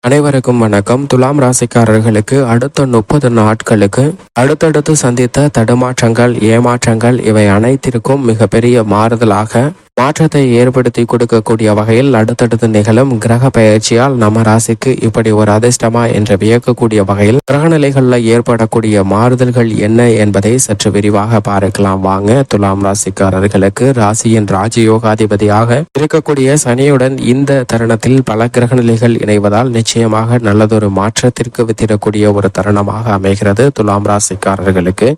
அனைவருக்கும் வணக்கம். துலாம் ராசிக்காரர்களுக்கு அடுத்த 30 நாட்களுக்கு அடுத்தடுத்து சந்தித்த தடுமாற்றங்கள், ஏமாற்றங்கள் இவை அனைத்திற்கும் மிகப்பெரிய மாறுதலாக மாற்றத்தை ஏற்படுத்தி கொடுக்கக்கூடிய வகையில் அடுத்தடுத்து நிகழும் கிரக பயிற்சியால் நம்ம ராசிக்கு இப்படி ஒரு அதிர்ஷ்டமா என்று வியக்கக்கூடிய வகையில் கிரகநிலைகளில் ஏற்படக்கூடிய மாறுதல்கள் என்ன என்பதை சற்று விரிவாக பார்க்கலாம் வாங்க. துலாம் ராசிக்காரர்களுக்கு ராசியின் ராஜயோகாதிபதியாக இருக்கக்கூடிய சனியுடன் இந்த தருணத்தில் பல கிரகநிலைகள் இணைவதால் நிச்சயமாக நல்லதொரு மாற்றத்திற்கு வித்திடக்கூடிய ஒரு தருணமாக அமைகிறது. துலாம் ராசிக்காரர்களுக்கு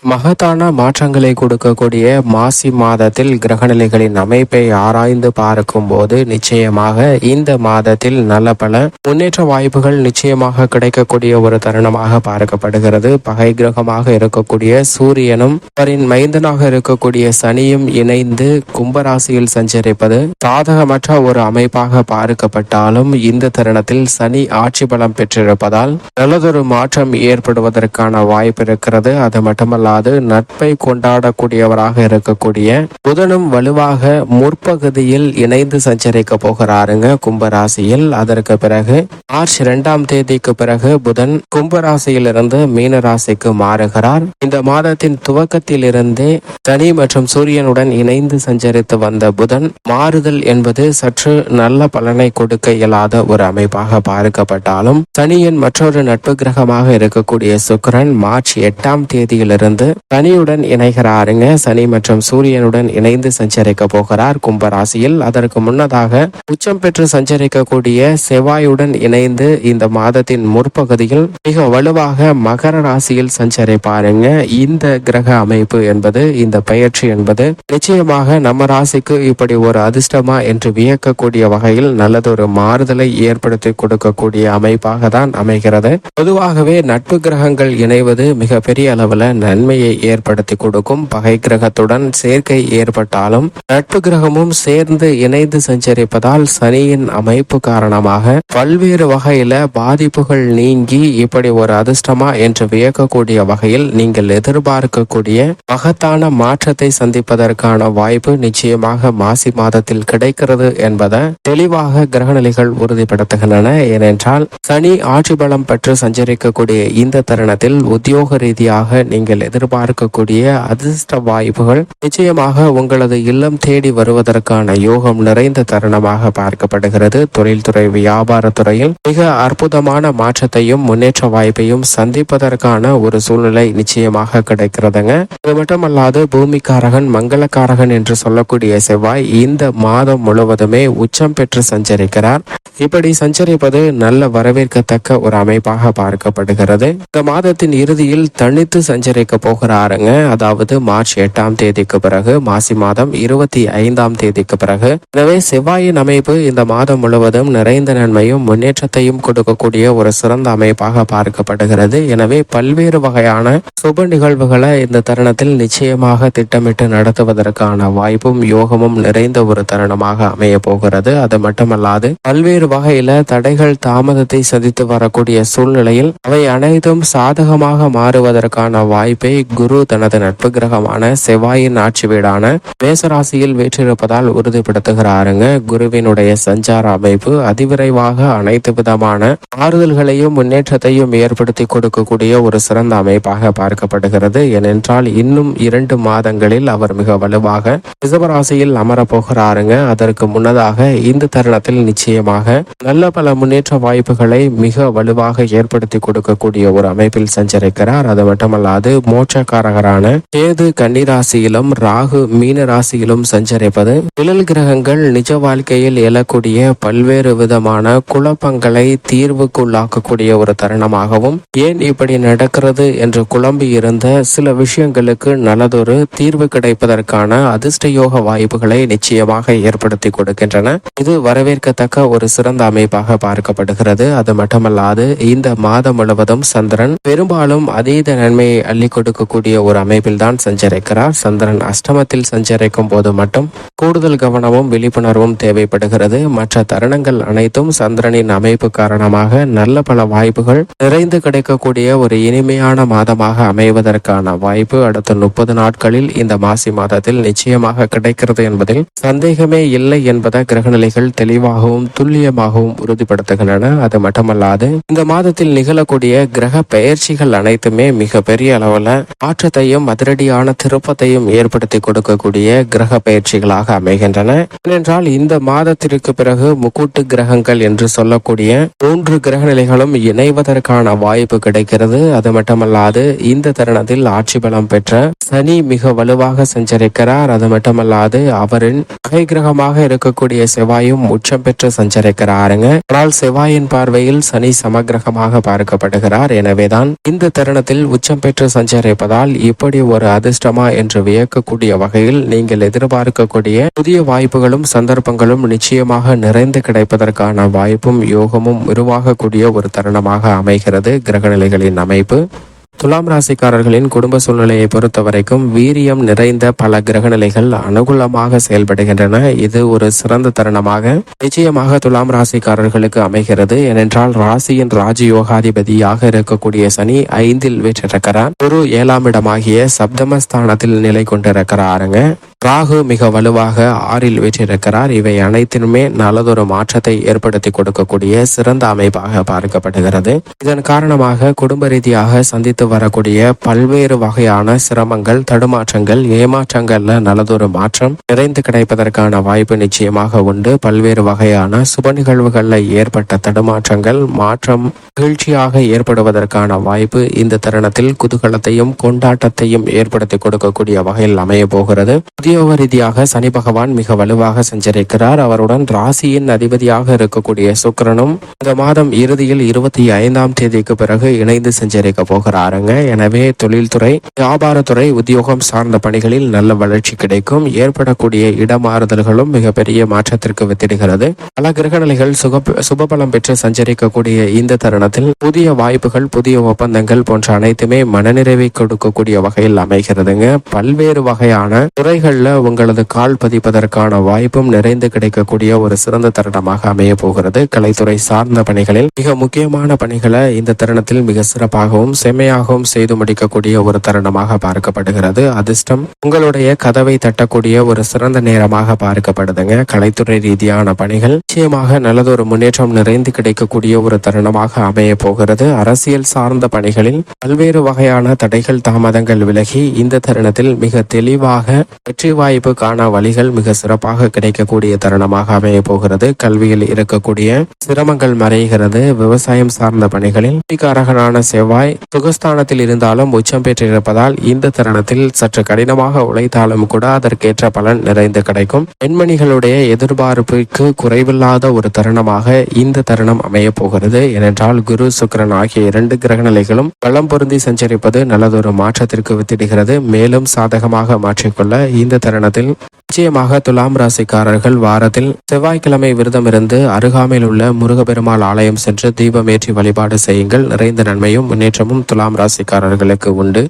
மகத்தான மாற்றங்களை கொடுக்கக்கூடிய மாசி மாதத்தில் கிரகநிலைகளின் அமைப்பை ஆராய்ந்து பார்க்கும் போது நிச்சயமாக இந்த மாதத்தில் நல்ல பல முன்னேற்ற வாய்ப்புகள் நிச்சயமாக கிடைக்கக்கூடிய ஒரு தருணமாக பார்க்கப்படுகிறது. பகை கிரகமாக இருக்கக்கூடிய சூரியனும் அவரின் மைந்தனாக இருக்கக்கூடிய சனியும் இணைந்து கும்பராசியில் சஞ்சரிப்பது சாதகமற்ற ஒரு அமைப்பாக பார்க்கப்பட்டாலும் இந்த தருணத்தில் சனி ஆட்சி பலம் பெற்றிருப்பதால் நல்லதொரு மாற்றம் ஏற்படுவதற்கான வாய்ப்பு இருக்கிறது. அது மட்டுமல்ல, நட்பை கொண்டாடக்கூடியவராக இருக்கக்கூடிய புதனும் வலுவாக முற்பகுதியில் இணைந்து சஞ்சரிக்க போகிறாருங்க கும்பராசியில். அதற்கு பிறகு மார்ச் 2ஆம் தேதிக்கு பிறகு புதன் கும்பராசியிலிருந்து மீன ராசிக்கு மாறுகிறார். இந்த மாதத்தின் துவக்கத்தில் இருந்தே சனி மற்றும் சூரியனுடன் இணைந்து சஞ்சரித்து வந்த புதன் மாறுதல் என்பது சற்று நல்ல பலனை கொடுக்க இயலாத ஒரு அமைப்பாக பார்க்கப்பட்டாலும் சனியின் மற்றொரு நட்பு கிரகமாக இருக்கக்கூடிய சுக்கிரன் மார்ச் 8ஆம் தேதியிலிருந்து சனியுடன் இணைகிறாருங்க. சனி மற்றும் சூரியனுடன் இணைந்து சஞ்சரிக்க போகிறார் கும்பராசியில். அதற்கு முன்னதாக உச்சம் பெற்று சஞ்சரிக்கக்கூடிய செவ்வாயுடன் இணைந்து இந்த மாதத்தின் முற்பகுதியில் மிக வலுவாக மகர ராசியில் சஞ்சரிப்பாருங்க. இந்த கிரக அமைப்பு என்பது, இந்த பயிற்சி என்பது நிச்சயமாக நம்ம ராசிக்கு இப்படி ஒரு அதிர்ஷ்டமா என்று வியக்கக்கூடிய வகையில் நல்லதொரு மாறுதலை ஏற்படுத்தி கொடுக்கக்கூடிய அமைப்பாக தான் அமைகிறது. பொதுவாகவே நட்பு கிரகங்கள் இணைவது மிக பெரிய அளவுல நன்மையை ஏற்படுத்தி கொடுக்கும். பகை கிரகத்துடன் சேர்க்கை ஏற்பட்டாலும் நட்பு கிரகமும் சேர்ந்து இணைந்து சஞ்சரிப்பதால் சனியின் அமைப்பு காரணமாக பல்வேறு வகையில பாதிப்புகள் நீங்கி இப்படி ஒரு அதிர்ஷ்டமா என்று வியக்கக்கூடிய வகையில் நீங்கள் எதிர்பார்க்கக்கூடிய மகத்தான மாற்றத்தை சந்திப்பதற்கான வாய்ப்பு நிச்சயமாக மாசி மாதத்தில் கிடைக்கிறது என்பதை தெளிவாக கிரகநிலைகள் உறுதிப்படுத்துகின்றன. ஏனென்றால் சனி ஆட்சி பலம் பெற்று சஞ்சரிக்கக்கூடிய இந்த தருணத்தில் உத்தியோக ரீதியாக நீங்கள் எதிர்பார்க்கக்கூடிய அதிர்ஷ்ட வாய்ப்புகள் நிச்சயமாக உங்களது இல்லம் தேடி வருவதற்கான யோகம் நிறைந்த தருணமாக பார்க்கப்படுகிறது. தொழில்துறை, வியாபாரத்துறையில் மிக அற்புதமான மாற்றத்தையும் முன்னேற்ற வாய்ப்பையும் சந்திப்பதற்கான ஒரு சூழ்நிலை நிச்சயமாக கிடைக்கிறதுங்க. இது மட்டுமல்லாது பூமிக்காரகன், மங்களக்காரகன் என்று சொல்லக்கூடிய செவ்வாய் இந்த மாதம் முழுவதுமே உச்சம் பெற்று சஞ்சரிக்கிறார். இப்படி சஞ்சரிப்பது நல்ல வரவேற்கத்தக்க ஒரு அமைப்பாக பார்க்கப்படுகிறது. இந்த மாதத்தின் இறுதியில் தனித்து சஞ்சரிக்க போகிறாருங்க. அதாவது மார்ச் 8ஆம் தேதிக்கு பிறகு மாசி மாதம் 25ஆம் தேதிக்கு பிறகு. எனவே செவ்வாயின் அமைப்பு இந்த மாதம் முழுவதும் நிறைந்த நன்மையும் முன்னேற்றத்தையும் கொடுக்கக்கூடிய ஒரு சிறந்த அமைப்பாக பார்க்கப்படுகிறது. எனவே பல்வேறு வகையான சுப நிகழ்வுகளை இந்த தருணத்தில் நிச்சயமாக திட்டமிட்டு நடத்துவதற்கான வாய்ப்பும் யோகமும் நிறைந்த ஒரு தருணமாக அமைய போகிறது. அது மட்டுமல்லாது பல்வேறு வகையில தடைகள், தாமதத்தை சந்தித்து வரக்கூடிய சூழ்நிலையில் அவை அனைத்தும் சாதகமாக மாறுவதற்கான வாய்ப்பை குரு தனது நட்பு கிரகமான செவ்வாயின் ஆட்சி வீடான மேசராசியில் வீற்றிருப்பதால் உறுதிப்படுத்துகிறாருங்க. குருவினுடைய சஞ்சார அமைப்பு அதிவிரைவாக அனைத்து விதமான ஆறுதல்களையும் முன்னேற்றத்தையும் ஏற்படுத்தி கொடுக்கக்கூடிய ஒரு சிறந்த அமைப்பாக பார்க்கப்படுகிறது. ஏனென்றால் இன்னும் 2 மாதங்களில் அவர் மிக வலுவாக ரிஷபராசியில் அமரப்போகிறாருங்க. அதற்கு முன்னதாக இந்த தருணத்தில் நிச்சயமாக நல்ல பல முன்னேற்ற வாய்ப்புகளை மிக வலுவாக ஏற்படுத்தி கொடுக்கக்கூடிய ஒரு அமைப்பில் சஞ்சரிக்கிறார். அது மட்டுமல்லாது மோட்சக்காரகரான கேது கன்னிராசியிலும் ராகு மீன ராசியிலும் சஞ்சரிப்பது நிழல் கிரகங்கள் நிஜ வாழ்க்கையில் எழக்கூடிய பல்வேறு விதமான குழப்பங்களை தீர்வுக்குள்ளாக்கக்கூடிய ஒரு தருணமாகவும், ஏன் இப்படி நடக்கிறது என்று குழம்பி இருந்த சில விஷயங்களுக்கு நல்லதொரு தீர்வு கிடைப்பதற்கான அதிர்ஷ்ட யோக வாய்ப்புகளை நிச்சயமாக ஏற்படுத்தி கொடுக்கின்றன. இது வரவேற்கத்தக்க ஒரு சிறந்த அமைப்பாக பார்க்கப்படுகிறது. அது மட்டுமல்லாது இந்த மாதம் முழுவதும் சந்திரன் பெரும்பாலும் அதீத நன்மையை அள்ளி கொடுக்கக்கூடிய ஒரு அமைப்பில் தான் சஞ்சரிக்கிறார். சந்திரன் அஷ்டமத்தில் சஞ்சரிக்கும் போது மட்டும் கூடுதல் கவனமும் விழிப்புணர்வும் தேவைப்படுகிறது. மற்ற தருணங்கள் அனைத்தும் சந்திரனின் அமைப்பு காரணமாக நல்ல பல வாய்ப்புகள் நிறைந்து கிடைக்கக்கூடிய ஒரு இனிமையான மாதமாக அமைவதற்கான வாய்ப்பு அடுத்த 30 நாட்களில் இந்த மாசி மாதத்தில் நிச்சயமாக கிடைக்கிறது என்பதில் சந்தேகமே இல்லை என்பதை கிரகநிலைகள் தெளிவாகவும் துல்லியமாகவும் உறுதிப்படுத்துகின்றன. அது மட்டுமல்லாது இந்த மாதத்தில் நிகழக்கூடிய கிரக பெயர்ச்சிகள் அனைத்துமே மிக பெரிய அளவில் மாற்றத்தையும் அதிரடியான திருப்பத்தையும் ஏற்படுத்தி கொடுக்கக்கூடிய கிரக பெயர்ச்சிகளாக அமைகின்றன. ஏனென்றால் இந்த மாதத்திற்கு பிறகு முக்கூட்டு கிரகங்கள் என்று சொல்லக்கூடிய 3 கிரக நிலைகளும் இணைவதற்கான வாய்ப்பு கிடைக்கிறது. அது மட்டுமல்லாது இந்த தருணத்தில் ஆட்சி பலம் பெற்ற சனி மிக வலுவாக சஞ்சரிக்கிறார். அது மட்டுமல்லாது அவரின் பகை கிரகமாக இருக்கக்கூடிய செவ்வாயும் உச்சம் பெற்று சஞ்சரிக்கிறாருங்க. ஆனால் செவ்வாயின் பார்வையில் சனி சமகிரகமாக பார்க்கப்படுகிறார். எனவேதான் இந்த தருணத்தில் உச்சம் பெற்று சஞ்சரிப்பதால் இப்படி ஒரு அதிர்ஷ்டமா என்று வியக்கக்கூடிய வகையில் நீங்கள் எதிர்பார்க்கக்கூடிய புதிய வாய்ப்புகளும் சந்தர்ப்பங்களும் நிச்சயமாக நிறைந்து கிடைப்பதற்கான வாய்ப்பும் யோகமும் உருவாகக்கூடிய ஒரு தருணமாக அமைகிறது கிரகநிலைகளின் அமைப்பு. துலாம் ராசிக்காரர்களின் குடும்ப சூழ்நிலையை பொறுத்த வரைக்கும் வீரியம் நிறைந்த பல கிரகநிலைகள் அனுகூலமாக செயல்படுகின்றன. இது ஒரு சிறந்த தருணமாக நிச்சயமாக துலாம் ராசிக்காரர்களுக்கு அமைகிறது. ஏனென்றால் ராசியின் ராஜயோகாதிபதியாக இருக்கக்கூடிய சனி 5இல் வீற்றிருக்கிறார். குரு 7ஆம் இடமாகிய சப்தமஸ்தானத்தில் நிலை கொண்டிருக்கிறாருங்க. ராகு மிக வலுவாக 6இல் வீற்றிருக்கிறார். இவை அனைத்திலுமே நல்லதொரு மாற்றத்தை ஏற்படுத்தி கொடுக்கக்கூடிய சிறந்த அமைப்பாக பார்க்கப்படுகிறது. இதன் காரணமாக குடும்ப ரீதியாக சந்தித்து வரக்கூடிய பல்வேறு வகையான சிரமங்கள், தடுமாற்றங்கள், ஏமாற்றங்கள்ல நல்லதொரு மாற்றம் நிறைந்து கிடைப்பதற்கான வாய்ப்பு நிச்சயமாக உண்டு. பல்வேறு வகையான சுப நிகழ்வுகள்ல ஏற்பட்ட தடுமாற்றங்கள் மாற்றம் மகிழ்ச்சியாக ஏற்படுவதற்கான வாய்ப்பு இந்த தருணத்தில் குதூகலத்தையும் கொண்டாட்டத்தையும் ஏற்படுத்தி கொடுக்கக்கூடிய வகையில் அமைய போகிறது. உத்தியோக ரீதியாக சனி பகவான் மிக வலுவாக சஞ்சரிக்கிறார். அவருடன் ராசியின் அதிபதியாக இருக்கக்கூடிய சுக்கிரனும் இந்த மாதம் இறுதியில் 25ஆம் தேதிக்கு பிறகு இணைந்து சஞ்சரிக்க போகிறாருங்க. எனவே தொழில்துறை, வியாபாரத்துறை, உத்தியோகம் சார்ந்த பணிகளில் நல்ல வளர்ச்சி கிடைக்கும். ஏற்படக்கூடிய இடமாறுதல்களும் மிகப்பெரிய மாற்றத்திற்கு வித்திடுகிறது. பல கிரகநிலைகள் சுபபலம் பெற்று சஞ்சரிக்கக்கூடிய இந்த தருணத்தில் புதிய வாய்ப்புகள், புதிய ஒப்பந்தங்கள் போன்ற அனைத்துமே மனநிறைவை கொடுக்கக்கூடிய வகையில் அமைகிறதுங்க. பல்வேறு வகையான துறைகள்ல உங்களது கால் பதிப்பதற்கான வாய்ப்பும் நிறைந்து கிடைக்கக்கூடிய ஒரு சிறந்த தருணமாக அமைய போகிறது. கலைத்துறை சார்ந்த பணிகளில் மிக முக்கியமான பணிகளை இந்த தருணத்தில் மிக சிறப்பாகவும் செம்மையாகவும் செய்து முடிக்கக்கூடிய ஒரு தருணமாக பார்க்கப்படுகிறது. அதிர்ஷ்டம் உங்களுடைய கதவை தட்டக்கூடிய ஒரு சிறந்த நேரமாக பார்க்கப்படுதுங்க. கலைத்துறை ரீதியான பணிகள் நிச்சயமாக நல்லதொரு முன்னேற்றம் நிறைந்து கிடைக்கக்கூடிய ஒரு தருணமாக அமைய போகிறது. அரசியல் சார்ந்த பணிகளில் பல்வேறு வகையான தடைகள், தாமதங்கள் விலகி இந்த தருணத்தில் மிக தெளிவாக வெற்றி வாய்ப்பு காண வழிகள் மிக சிறப்பாக கிடைக்கக்கூடிய தருணமாக அமைய போகிறது. கல்வியில் இருக்கக்கூடிய சிரமங்கள் மறைகிறது. விவசாயம் சார்ந்த பணிகளில் காரகனான செவ்வாய் சுகஸ்தானத்தில் இருந்தாலும் உச்சம் பெற்றிருப்பதால் இந்த தருணத்தில் சற்று கடினமாக உழைத்தாலும் கூட அதற்கேற்ற பலன் நிறைந்து கிடைக்கும். பெண்மணிகளுடைய எதிர்பார்ப்புக்கு குறைவில்லாத ஒரு தருணமாக இந்த தருணம் அமைய போகிறது. ஏனென்றால் குரு, சுக்கிரன் ஆகிய 2 கிரகநிலைகளும் பலம் பொருந்தி சஞ்சரிப்பது நல்லதொரு மாற்றத்திற்கு வித்திடுகிறது. மேலும் சாதகமாக மாற்றிக்கொள்ள இந்த தருணத்தில் நிச்சயமாக துலாம் ராசிக்காரர்கள் வாரத்தில் செவ்வாய்க்கிழமை விரதம் இருந்து அருகாமையில் உள்ள முருகப்பெருமாள் ஆலயம் சென்று தீபமேற்றி வழிபாடு செய்யுங்கள். நிறைந்த நன்மையும் முன்னேற்றமும் துலாம் ராசிக்காரர்களுக்கு உண்டு.